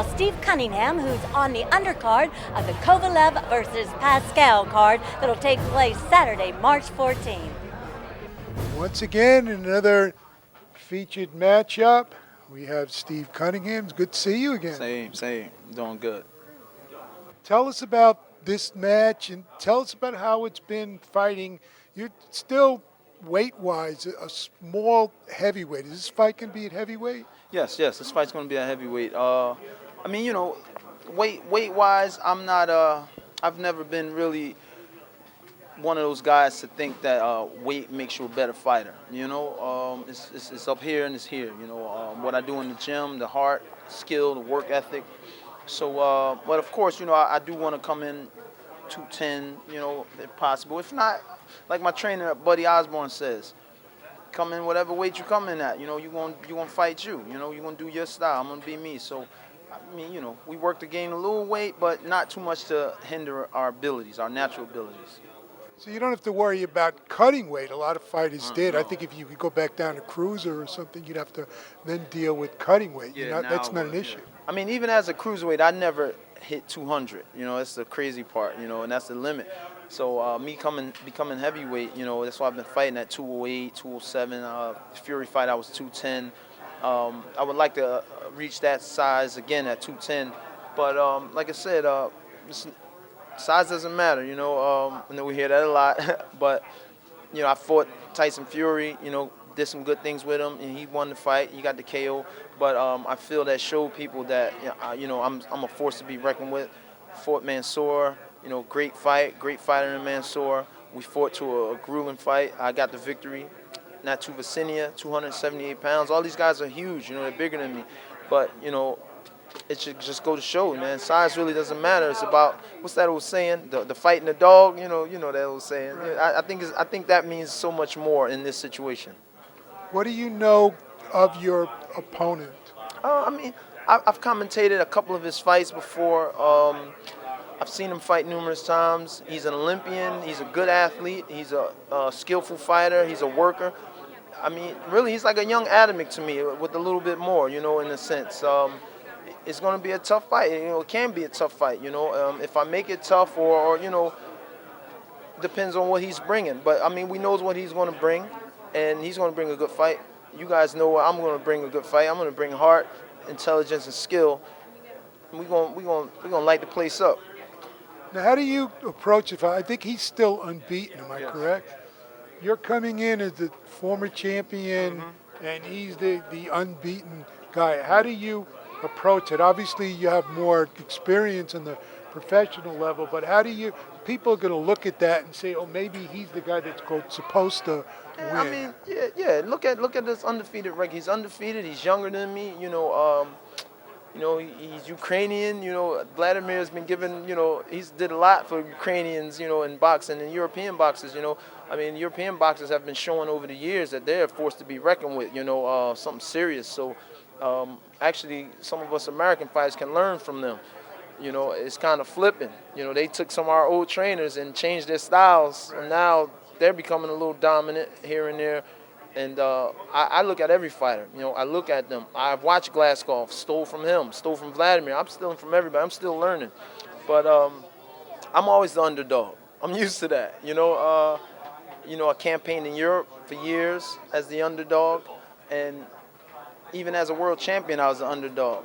now Steve Cunningham, who's on the undercard of the Kovalev versus Pascal card that'll take place Saturday, March 14th. Once again, another featured matchup. We have Steve Cunningham. It's good to see you again. Same. Doing good. Tell us about this match and tell us about how it's been fighting. You're still weight-wise a small heavyweight. Is this fight going to be at heavyweight? Yes. This fight's going to be a heavyweight. Weight-wise, I'm not. I've never been really one of those guys to think that weight makes you a better fighter. It's up here and it's here. What I do in the gym, the heart, skill, the work ethic. So, but of course, I do want to come in 210. If possible. If not, like my trainer, Buddy Osborne, says, come in whatever weight you come in at. You're gonna fight you. You're gonna do your style. I'm gonna be me. So, we work to gain a little weight, but not too much to hinder our abilities, our natural abilities. So you don't have to worry about cutting weight. A lot of fighters did. No. I think if you could go back down to cruiser or something, you'd have to then deal with cutting weight. That's not an issue. I mean, even as a cruiserweight, I never hit 200. That's the crazy part, and that's the limit. So me becoming heavyweight, that's why I've been fighting at 208, 207. Fury fight, I was 210. I would like to reach that size again at 210. But like I said, size doesn't matter, I know we hear that a lot. But, I fought Tyson Fury, did some good things with him, and he won the fight. He got the KO. But I feel that showed people that, I'm a force to be reckoned with. Fought Mansour, great fighter in Mansour. We fought to a grueling fight. I got the victory. Natu Vicinia, 278 pounds. All these guys are huge, they're bigger than me. But, it should just go to show, man. Size really doesn't matter. It's about, what's that old saying? The fighting the dog. You know that old saying. I think that means so much more in this situation. What do you know of your opponent? I've commentated a couple of his fights before. I've seen him fight numerous times. He's an Olympian. He's a good athlete. He's a skillful fighter. He's a worker. Really, he's like a young Atomic to me, with a little bit more, in a sense. It's going to be a tough fight. It can be a tough fight, if I make it tough or depends on what he's bringing. But, we know what he's going to bring, and he's going to bring a good fight. You guys know I'm going to bring a good fight. I'm going to bring heart, intelligence, and skill. We're going to light the place up. Now, how do you approach it? I think he's still unbeaten, am I correct? You're coming in as the former champion, and he's the unbeaten guy. How do you approach it? Obviously, you have more experience on the professional level, but how do people are going to look at that and say, oh, maybe he's the guy that's supposed to win? Look at this undefeated record. He's undefeated. He's younger than me. He's Ukrainian. Vladimir has been given. He's did a lot for Ukrainians. In boxing and European boxers. European boxers have been showing over the years that they're a force to be reckoned with. Something serious. So. Actually, some of us American fighters can learn from them. It's kind of flipping. They took some of our old trainers and changed their styles, and now they're becoming a little dominant here and there. And I look at every fighter. I look at them. I've watched Glazkov, stole from him, stole from Vladimir. I'm stealing from everybody. I'm still learning. But I'm always the underdog. I'm used to that. I campaigned in Europe for years as the underdog, and even as a world champion, I was the underdog.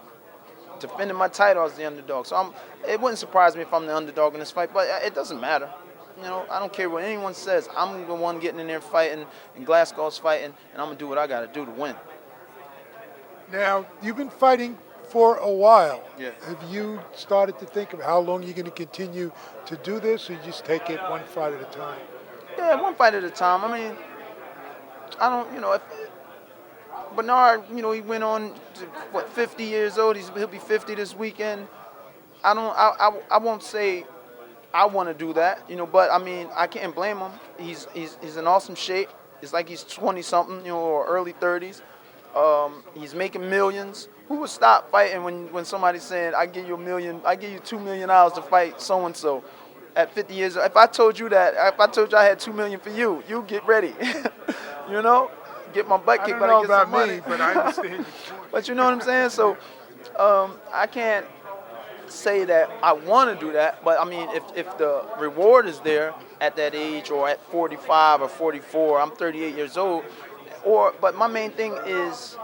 Defending my title, I was the underdog. So it wouldn't surprise me if I'm the underdog in this fight, but it doesn't matter. I don't care what anyone says. I'm the one getting in there fighting, and Glasgow's fighting, and I'm going to do what I got to do to win. Now, you've been fighting for a while. Yeah. Have you started to think of how long you're going to continue to do this, or you just take it one fight at a time? Yeah, one fight at a time. I don't, if Bernard, he went on to, 50 years old. He'll be 50 this weekend. I won't say I want to do that, but I can't blame him. He's in awesome shape. It's like he's 20-something, or early 30s. He's making millions. Who would stop fighting when somebody's saying, I give you $1 million, I give you $2 million to fight so-and-so at 50 years old? If I told you that, if I told you I had $2 million for you, you get ready, Get my butt kicked, but I get some money. But I understand. But you know what I'm saying? So I can't say that I want to do that, but I mean, if the reward is there at that age or at 45 or 44, I'm 38 years old, but my main thing is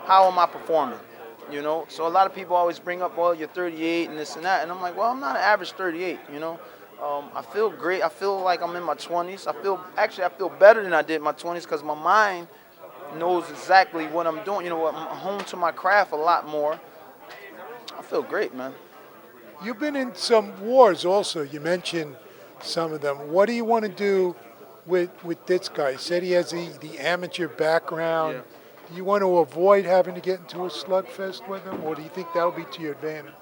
how am I performing? You know, so a lot of people always bring up, well, you're 38 and this and that, and I'm like, well, I'm not an average 38. You know, I feel great. I feel like I'm in my 20s. I feel better than I did in my 20s because my mind knows exactly what I'm doing. You know, I'm home to my craft a lot more. I feel great, man. You've been in some wars also. You mentioned some of them. What do you want to do with this guy? He said he has the amateur background. Yeah. Do you want to avoid having to get into a slugfest with him, or do you think that'll be to your advantage?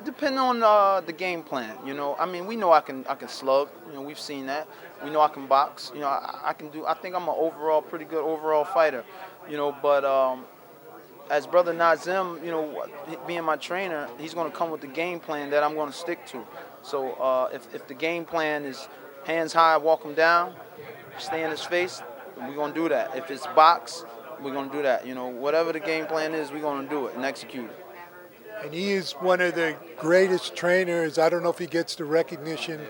Depending on the game plan, you know. I mean, we know I can slug. You know, we've seen that. We know I can box. You know, I can do. I think I'm an pretty good overall fighter. You know, but as Brother Nazim, you know, being my trainer, he's going to come with the game plan that I'm going to stick to. So if the game plan is hands high, walk him down, stay in his face, we're going to do that. If it's box, we're going to do that. You know, whatever the game plan is, we're going to do it and execute it. And he is one of the greatest trainers. I don't know if he gets the recognition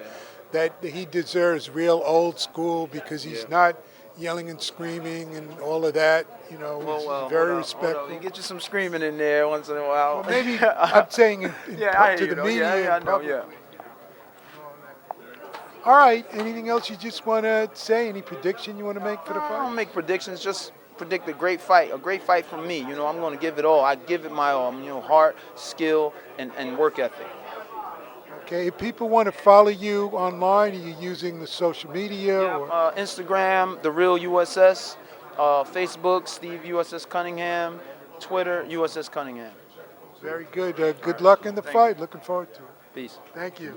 that he deserves, real old school, because he's not yelling and screaming and all of that. You know, he's very respectful. You get you some screaming in there once in a while. Well, maybe I'm saying to the media. Yeah, I know, yeah. All right. Anything else you just want to say? Any prediction you want to make for the fight? I don't make predictions. Just predict a great fight from me. You know, I'm going to give it all. I give it my all. You know, heart, skill, and work ethic. Okay. If people want to follow you online, are you using the social media? Yeah, or? Instagram, The Real USS. Facebook, Steve USS Cunningham. Twitter, USS Cunningham. Very good. Good luck in the fight. Looking forward to it. Peace. Thank you.